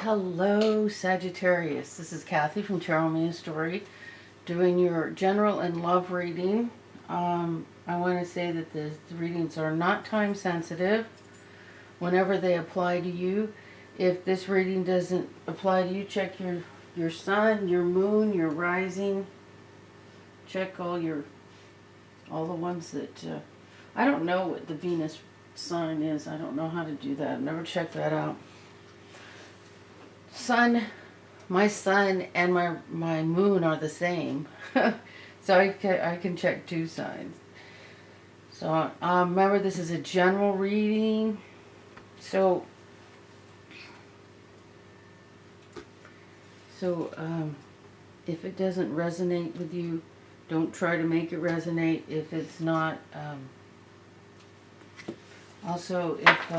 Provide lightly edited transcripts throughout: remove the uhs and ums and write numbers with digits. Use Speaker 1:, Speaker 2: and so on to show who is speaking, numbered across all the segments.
Speaker 1: Hello, Sagittarius. This is Kathy from Tarot Me a Story, doing your general and love reading. I want to say that the readings are not time sensitive whenever they apply to you. If this reading doesn't apply to you, check your sun, your moon, your rising. Check all the ones that I don't know what the Venus sign is. I don't know how to do that. I've never checked that out. My sun and my moon are the same. So I can check two signs. So remember, this is a general reading. So if it doesn't resonate with you, don't try to make it resonate. If it's not, also if,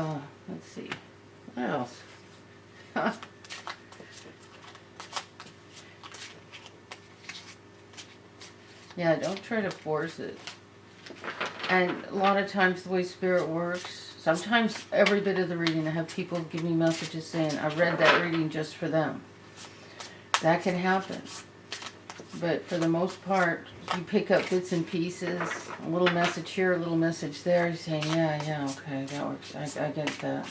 Speaker 1: let's see, what else? Yeah, don't try to force it. And a lot of times the way Spirit works, sometimes every bit of the reading I have people give me messages saying, I read that reading just for them. That can happen. But for the most part, you pick up bits and pieces, a little message here, a little message there. You're saying, yeah, okay, that works. I get that.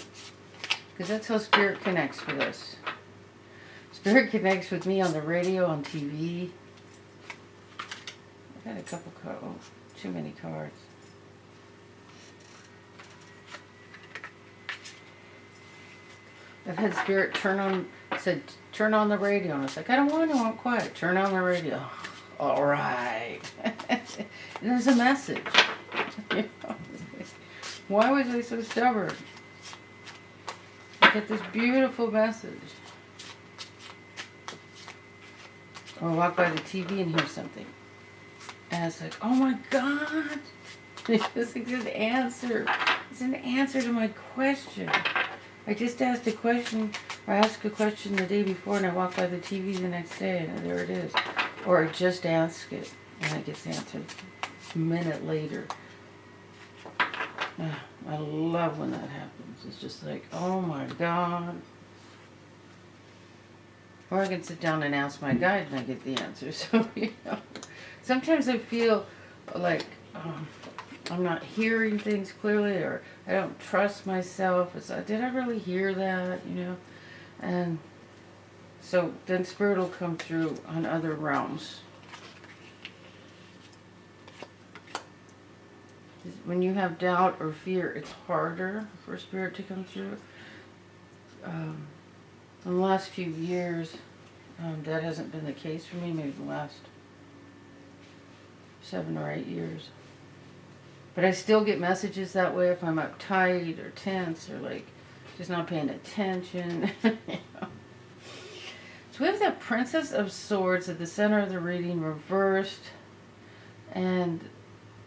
Speaker 1: Because that's how Spirit connects with us. Spirit connects with me on the radio, on TV. I got a couple cards. Oh, too many cards. I've had Spirit turn on the radio. And I was like, I don't want quiet. Turn on the radio. All right. And there's a message. Why was I so stubborn? I get this beautiful message. Or walk by the TV and hear something. And it's like, oh my God. This is an answer. It's an answer to my question. I just asked a question, or asked a question the day before, and I walk by the TV the next day, and there it is. Or I just ask it, and it gets answered a minute later. I love when that happens. It's just like, oh my God. Or I can sit down and ask my guide, and I get the answer. So, sometimes I feel like I'm not hearing things clearly, or I don't trust myself. It's like, did I really hear that, And so then Spirit will come through on other realms. When you have doubt or fear, it's harder for Spirit to come through. In the last few years, that hasn't been the case for me, maybe the last 7 or 8 years. But I still get messages that way if I'm uptight or tense or like just not paying attention. So we have the Princess of Swords at the center of the reading reversed, and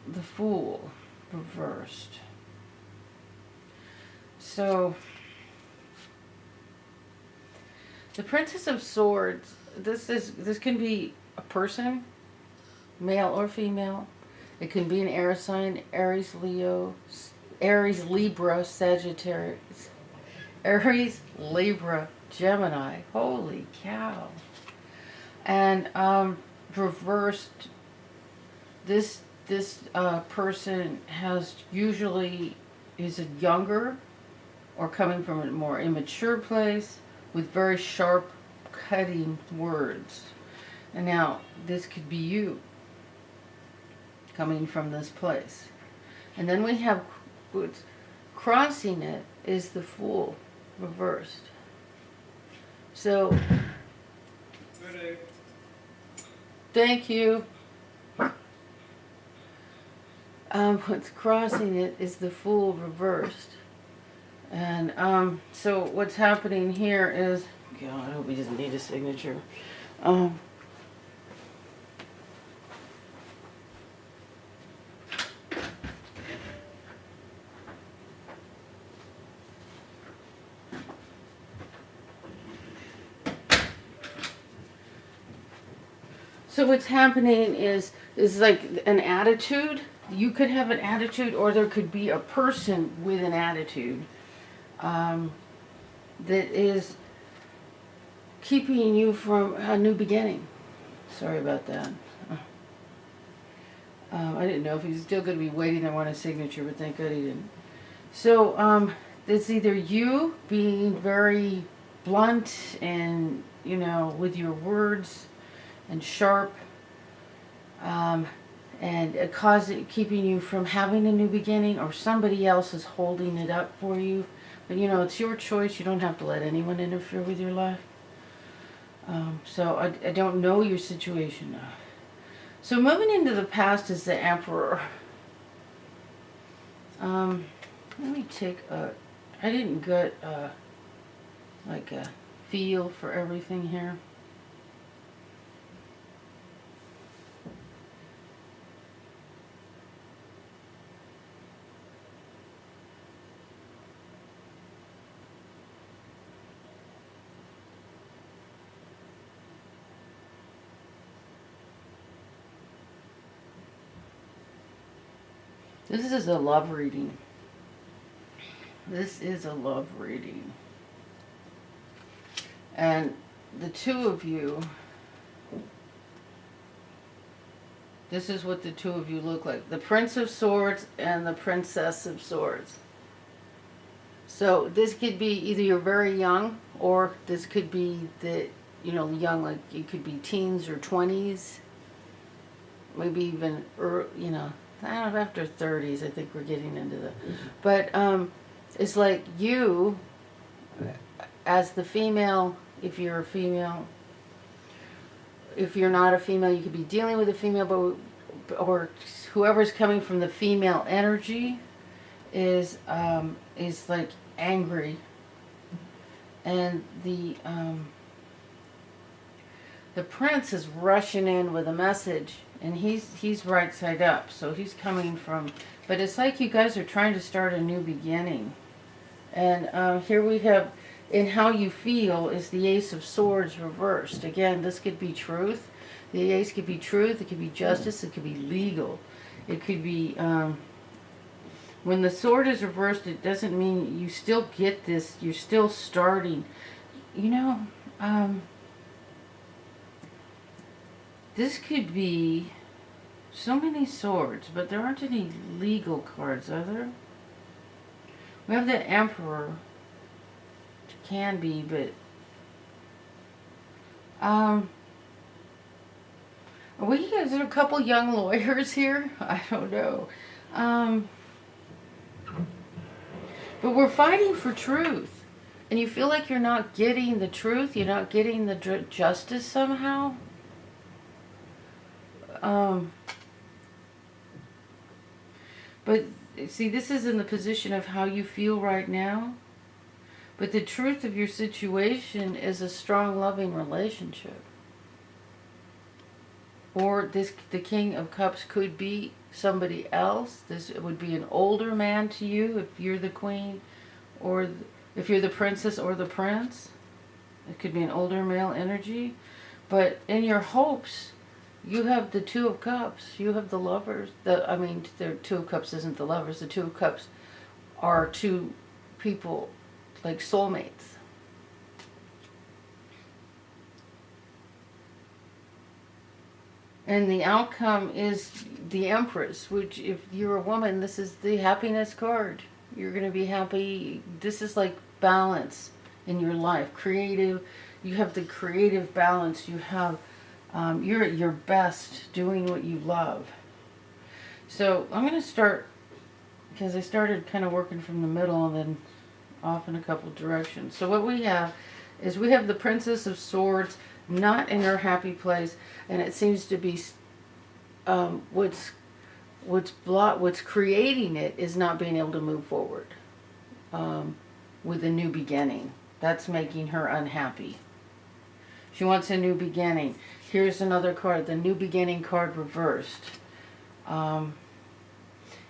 Speaker 1: the Fool reversed. So the Princess of Swords, this can be a person, male or female. It can be an air sign: Aries, Leo, Aries, Libra, Sagittarius, Aries, Libra, Gemini. Holy cow. And reversed, this person is a younger or coming from a more immature place with very sharp, cutting words. And now, this could be you, coming from this place. And then we have what's crossing it is the Fool reversed. So thank you. What's crossing it is the Fool reversed. And so what's happening here is, God, I hope he doesn't need a signature. So what's happening is like an attitude. You could have an attitude, or there could be a person with an attitude that is keeping you from a new beginning. Sorry about that. I didn't know if he's still going to be waiting. I want a signature, but thank God he didn't. So, it's either you being very blunt and, with your words and sharp, and keeping you from having a new beginning, or somebody else is holding it up for you. But, it's your choice. You don't have to let anyone interfere with your life. So I don't know your situation now. So moving into the past is the Emperor. Let me take I didn't get like a feel for everything here. This is a love reading. This is a love reading. And the two of you, this is what the two of you look like. The Prince of Swords and the Princess of Swords. So this could be either you're very young, or this could be young, like you could be teens or 20s. Maybe even, after 30s, I think we're getting into the... But it's like you, as the female, if you're a female, if you're not a female, you could be dealing with a female, or whoever's coming from the female energy is like angry. And the prince is rushing in with a message. And he's right side up, so he's coming from... But it's like you guys are trying to start a new beginning. And here we have, in how you feel, is the Ace of Swords reversed. Again, this could be truth. The Ace could be truth, it could be justice, it could be legal. It could be... when the sword is reversed, it doesn't mean you still get this, you're still starting. This could be so many swords, but there aren't any legal cards, are there? We have the Emperor. It can be, but... Are there a couple young lawyers here? I don't know. But we're fighting for truth. And you feel like you're not getting the truth, you're not getting the justice somehow. But see, this is in the position of how you feel right now. But the truth of your situation is a strong, loving relationship. Or the King of Cups could be somebody else. This would be an older man to you if you're the queen, or if you're the princess or the prince. It could be an older male energy. But in your hopes, you have the Two of Cups. You have the lovers. The Two of Cups isn't the lovers. The Two of Cups are two people, like soulmates. And the outcome is the Empress, which, if you're a woman, this is the happiness card. You're going to be happy. This is like balance in your life. Creative. You have the creative balance. You have, you're at your best doing what you love. So I'm going to start, because I started kind of working from the middle and then off in a couple directions. So what we have is we have the Princess of Swords, not in her happy place, and it seems to be what's creating it is not being able to move forward with a new beginning. That's making her unhappy. She wants a new beginning. Here's another card, the New Beginning card reversed. In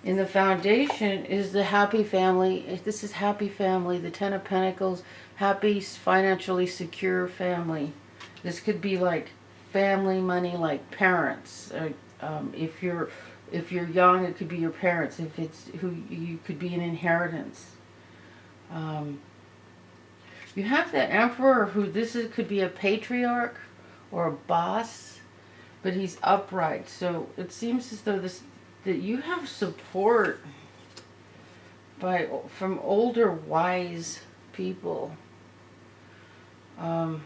Speaker 1: the Foundation is the happy family. This is happy family, the Ten of Pentacles, happy, financially secure family. This could be like family money, like parents. If you're young, it could be your parents. If it's who you could be an inheritance. You have the Emperor, who could be a patriarch or a boss, but he's upright. So it seems as though that you have support from older wise people. You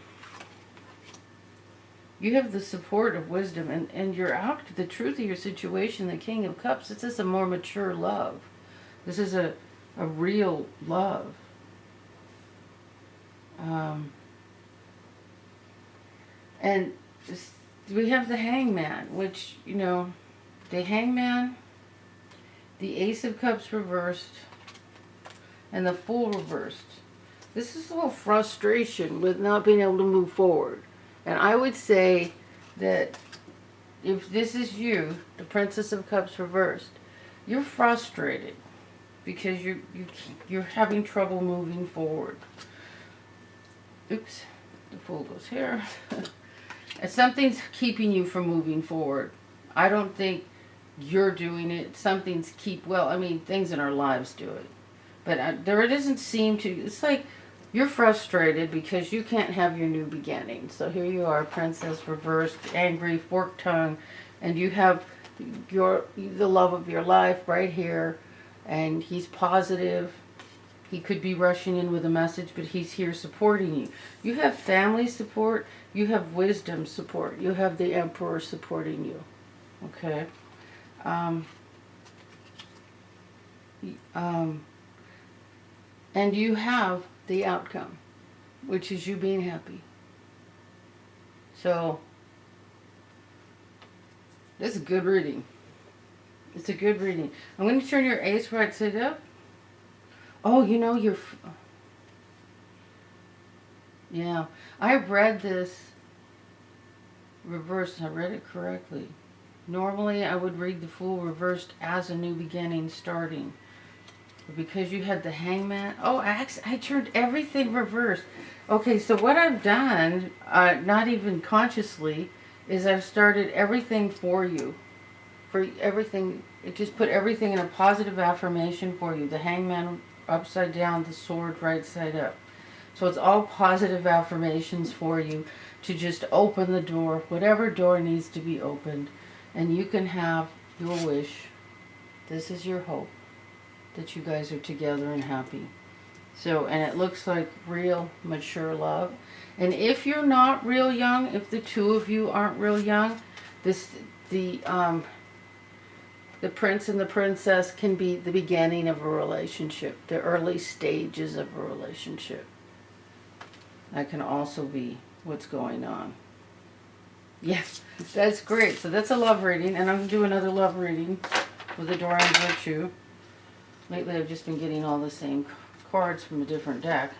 Speaker 1: have the support of wisdom, and you're out the truth of your situation, the King of Cups. This is a more mature love. This is a real love. And we have the Hangman, which, you know, the Hangman, the Ace of Cups reversed, and the Fool reversed. This is a little frustration with not being able to move forward. And I would say that if this is you, the Princess of Cups reversed, you're frustrated because you're having trouble moving forward. Oops, the Fool goes here. And something's keeping you from moving forward. I don't think you're doing it. Something's things in our lives do it. But there doesn't seem to, it's like you're frustrated because you can't have your new beginning. So here you are, Princess reversed, angry, forked tongue, and you have the love of your life right here, and he's positive. He could be rushing in with a message, but he's here supporting you. You have family support. You have wisdom support. You have the Emperor supporting you. Okay? And you have the outcome, which is you being happy. So, this is a good reading. It's a good reading. I'm going to turn your ace right side up. Oh, you know, yeah, I read this reversed. I read it correctly. Normally, I would read the Fool reversed as a new beginning starting. But because you had the Hangman, I turned everything reversed. Okay, so what I've done, not even consciously, is I've started everything for you. For everything, it just put everything in a positive affirmation for you. The Hangman upside down, the Sword right side up. So it's all positive affirmations for you to just open the door, whatever door needs to be opened, and you can have your wish. This is your hope, that you guys are together and happy. So, and it looks like real mature love. And if you're not real young, if the two of you aren't real young, the prince and the princess can be the beginning of a relationship, the early stages of a relationship. That can also be what's going on. Yes, that's great. So that's a love reading, and I'm going to do another love reading with the Dorian Virtue. Lately I've just been getting all the same cards from a different deck.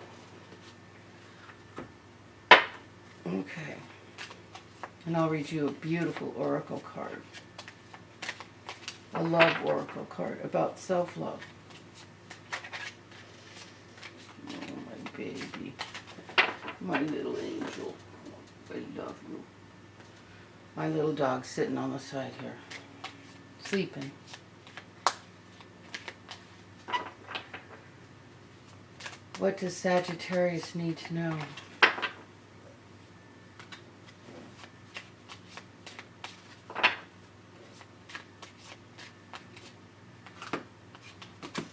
Speaker 1: Okay. And I'll read you a beautiful oracle card. A love oracle card about self-love. Oh, my baby. My little angel. I love you. My little dog's sitting on the side here. Sleeping. What does Sagittarius need to know?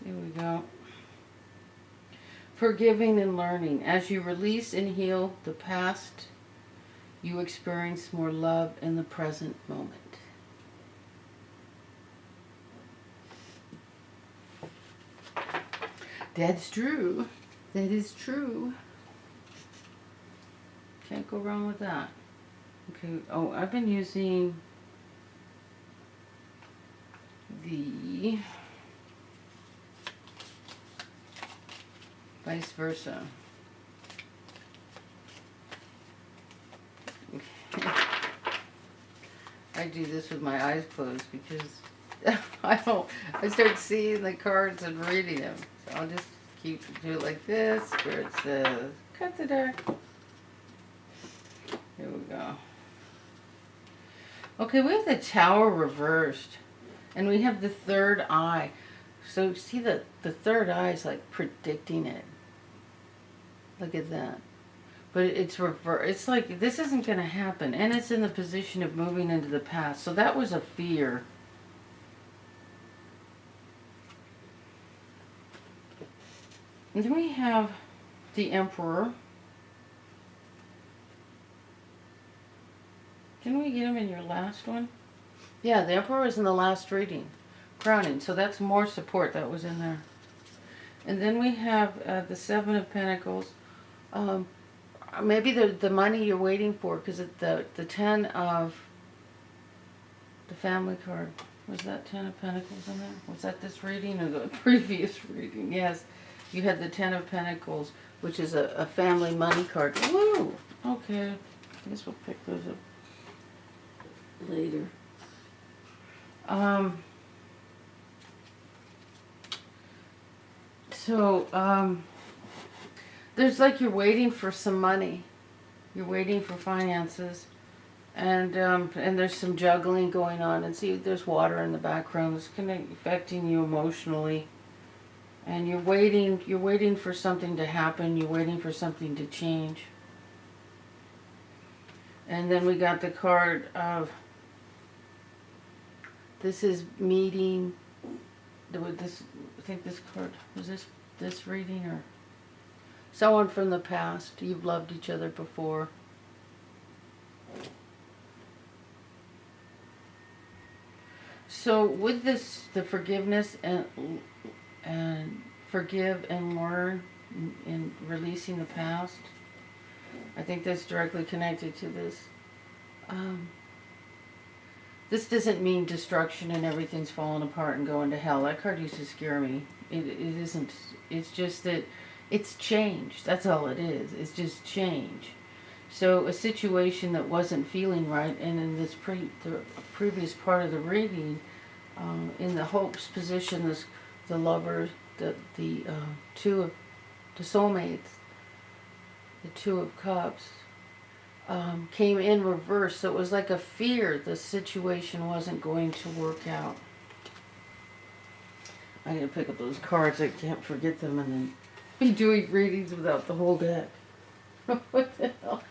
Speaker 1: Here we go. Forgiving and learning. As you release and heal the past, you experience more love in the present moment. That's true. That is true. Can't go wrong with that. Okay. Oh, I've been using the vice versa. I do this with my eyes closed because I start seeing the cards and reading them. So I'll just do it like this. Spirit says, cut the deck. Here we go. Okay, we have the Tower reversed. And we have the third eye. So see the third eye is like predicting it. Look at that. But it's reverse. It's like this isn't going to happen. And it's in the position of moving into the past. So that was a fear. And then we have the Emperor. Didn't we get him in your last one? Yeah, the Emperor was in the last reading. Crowning. So that's more support that was in there. And then we have the Seven of Pentacles. Maybe the money you're waiting for, because the Ten of the Family card. Was that Ten of Pentacles in there? Was that this reading or the previous reading? Yes. You had the Ten of Pentacles, which is a family money card. Woo! Okay. I guess we'll pick those up later. There's like you're waiting for some money. You're waiting for finances. And there's some juggling going on. And see, there's water in the background. It's kind of affecting you emotionally. And you're waiting for something to happen. You're waiting for something to change. And then we got the card of, this is meeting, I think this card, was this reading or someone from the past. You've loved each other before. So with this, the forgiveness and forgive and learn in releasing the past, I think that's directly connected to this. This doesn't mean destruction and everything's falling apart and going to hell. That card used to scare me. It isn't. It's just that it's change. That's all it is. It's just change. So a situation that wasn't feeling right, and in this the previous part of the reading, in the hopes position, the lovers, the two of the soulmates, the Two of Cups, came in reverse. So it was like a fear the situation wasn't going to work out. I'm going to pick up those cards. I can't forget them and then be doing readings without the whole deck. What the hell?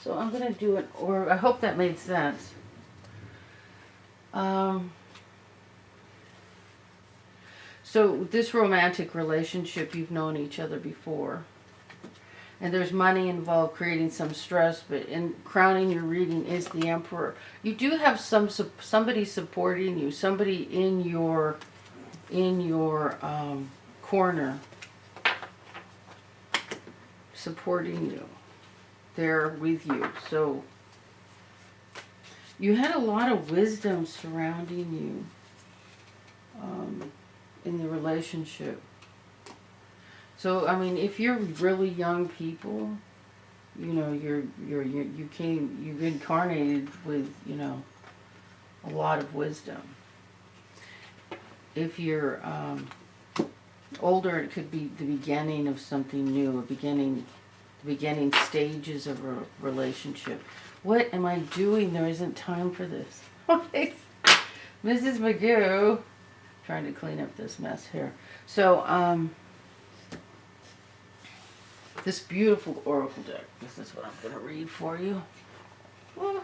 Speaker 1: So I'm going to do it, or I hope that made sense. So this romantic relationship, you've known each other before. And there's money involved, creating some stress, but in crowning your reading is the Emperor. You do have somebody supporting you, somebody in your corner supporting you, there with you. So you had a lot of wisdom surrounding you in the relationship. So I mean, if you're really young people, you know, you've incarnated with, you know, a lot of wisdom. If you're older, it could be the beginning of something new, the beginning stages of a relationship. What am I doing? There isn't time for this. Okay, Mrs. Magoo, trying to clean up this mess here. So, this beautiful oracle deck. This is what I'm going to read for you. Okay.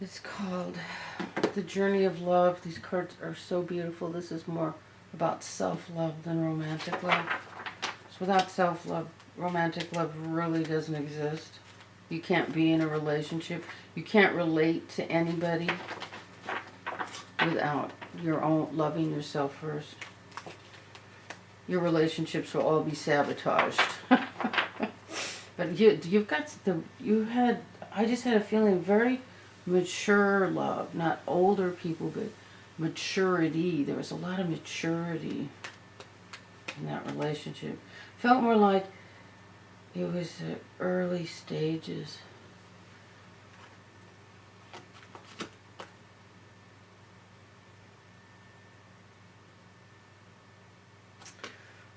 Speaker 1: It's called The Journey of Love. These cards are so beautiful. This is more about self-love than romantic love. So without self-love, romantic love really doesn't exist. You can't be in a relationship. You can't relate to anybody without your own loving yourself first. Your relationships will all be sabotaged. But I just had a feeling very mature love, not older people, but maturity. There was a lot of maturity in that relationship. Felt more like it was the early stages.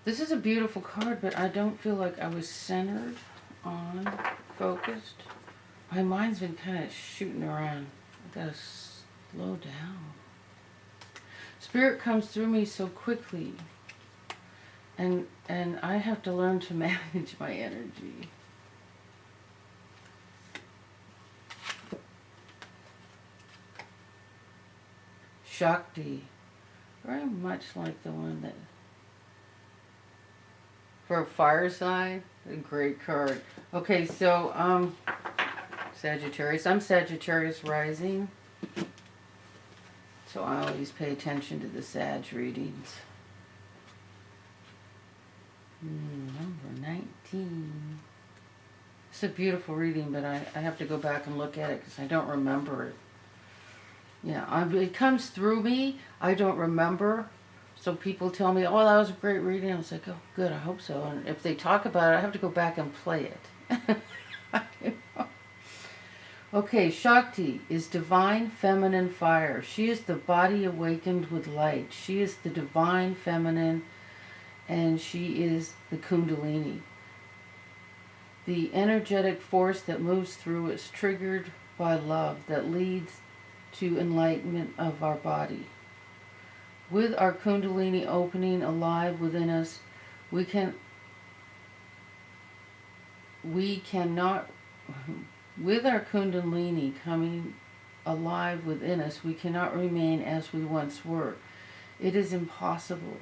Speaker 1: This is a beautiful card, but I don't feel like I was centered on, focused. My mind's been kind of shooting around. I gotta slow down. Spirit comes through me so quickly. And I have to learn to manage my energy. Shakti. Very much like the one that... For a fire sign, a great card. Okay, so, Sagittarius. I'm Sagittarius rising. So I always pay attention to the Sag readings. Number 19. It's a beautiful reading, but I have to go back and look at it because I don't remember it. Yeah, it comes through me. I don't remember. So people tell me, oh, that was a great reading. I was like, oh, good, I hope so. And if they talk about it, I have to go back and play it. Okay, Shakti is divine feminine fire. She is the body awakened with light. She is the divine feminine, and she is the Kundalini. The energetic force that moves through is triggered by love that leads to enlightenment of our body. With our Kundalini opening alive within us, we cannot, with our Kundalini coming alive within us, we cannot remain as we once were. It is impossible.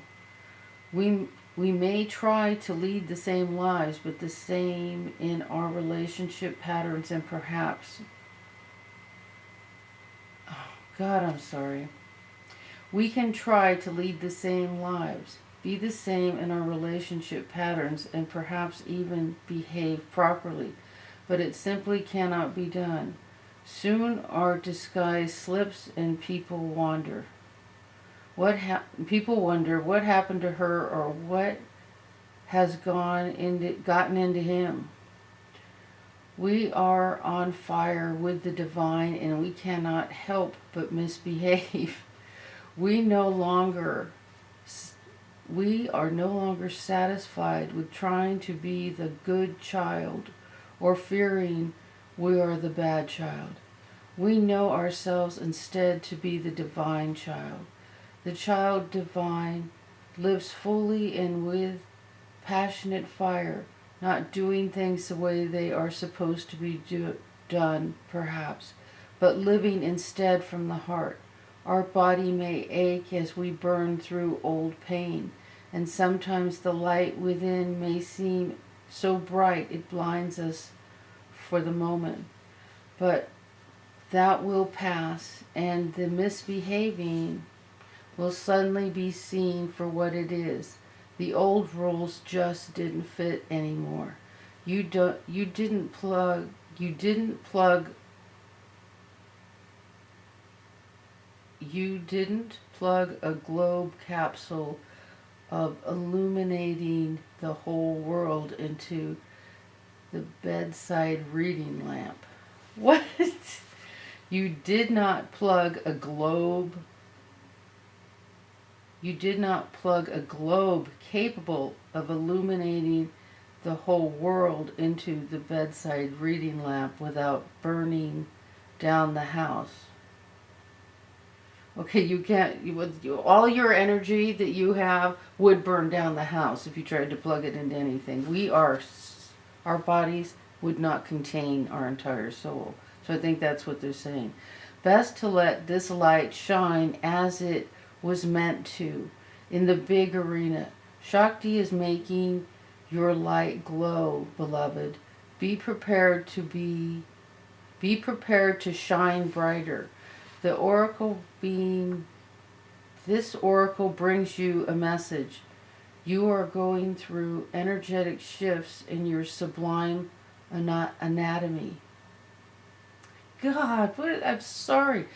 Speaker 1: We may try to lead the same lives, but the same in our relationship patterns and perhaps... Oh, God, I'm sorry. We can try to lead the same lives, be the same in our relationship patterns, and perhaps even behave properly, but it simply cannot be done. Soon our disguise slips and people wonder. People wonder what happened to her or what has gotten into him. We are on fire with the divine and we cannot help but misbehave. We are no longer satisfied with trying to be the good child or fearing we are the bad child. We know ourselves instead to be the divine child. The child divine lives fully and with passionate fire, not doing things the way they are supposed to be done, perhaps, but living instead from the heart. Our body may ache as we burn through old pain, and sometimes the light within may seem so bright it blinds us for the moment. But that will pass, and the misbehaving will suddenly be seen for what it is. The old rules just didn't fit anymore. You didn't plug a globe capsule of illuminating the whole world into the bedside reading lamp. What? You did not plug a globe capable of illuminating the whole world into the bedside reading lamp without burning down the house. Okay, you can't, all your energy that you have would burn down the house if you tried to plug it into anything. Our bodies would not contain our entire soul. So I think that's what they're saying. Best to let this light shine as it was meant to in the big arena. Shakti is making your light glow, beloved. Be prepared to shine brighter. This oracle brings you a message. You are going through energetic shifts in your sublime anatomy. God, I'm sorry.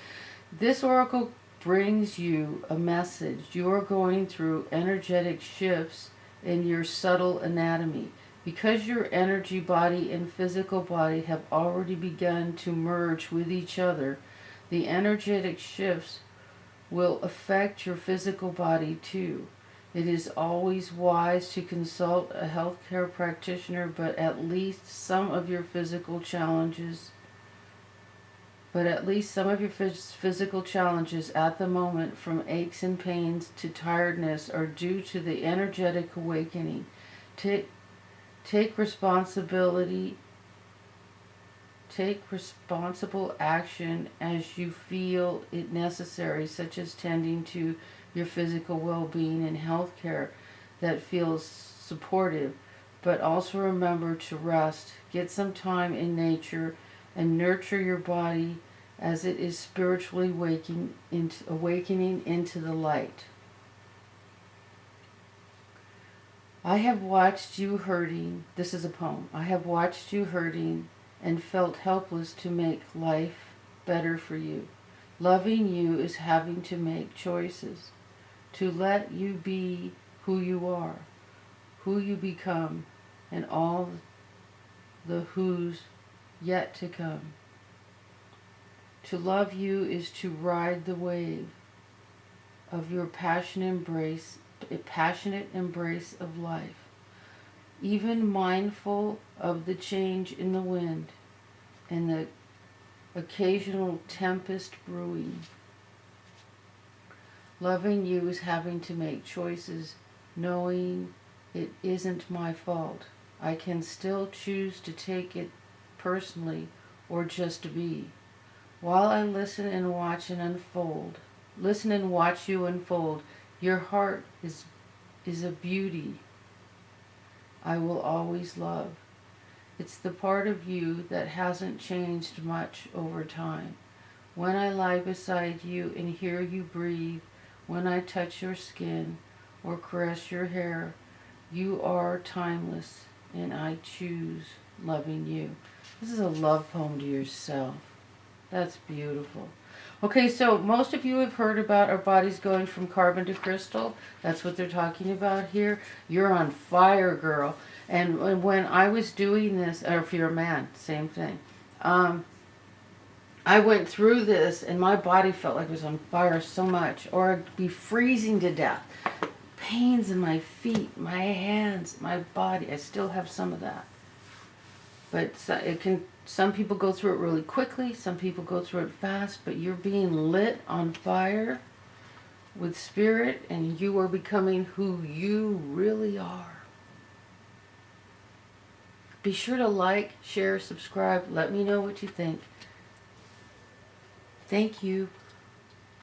Speaker 1: This oracle brings you a message. You are going through energetic shifts in your subtle anatomy. Because your energy body and physical body have already begun to merge with each other, the energetic shifts will affect your physical body too. It is always wise to consult a healthcare practitioner, but at least some of your physical challenges but at least some of your physical challenges at the moment, from aches and pains to tiredness, are due to the energetic awakening. Take responsibility. Take responsible action as you feel it necessary, such as tending to your physical well-being and health care that feels supportive. But also remember to rest, get some time in nature, and nurture your body as it is spiritually awakening into the light. I have watched you hurting. This is a poem. I have watched you hurting and felt helpless to make life better for you. Loving you is having to make choices, to let you be who you are, who you become, and all the who's yet to come. To love you is to ride the wave of your passionate embrace of life, even mindful of the change in the wind and the occasional tempest brewing. Loving you is having to make choices, knowing it isn't my fault. I can still choose to take it personally or just be. While I listen and watch you unfold, your heart is a beauty I will always love. It's the part of you that hasn't changed much over time. When I lie beside you and hear you breathe, when I touch your skin or caress your hair, you are timeless, and I choose loving you. This is a love poem to yourself. That's beautiful. Okay, so most of you have heard about our bodies going from carbon to crystal. That's what they're talking about here. You're on fire, girl. And when I was doing this, or if you're a man, same thing. I went through this and my body felt like it was on fire so much, or I'd be freezing to death. Pains in my feet, my hands, my body. I still have some of that. But some people go through it really quickly, some people go through it fast, but you're being lit on fire with spirit, and you are becoming who you really are. Be sure to like, share, subscribe. Let me know what you think. Thank you.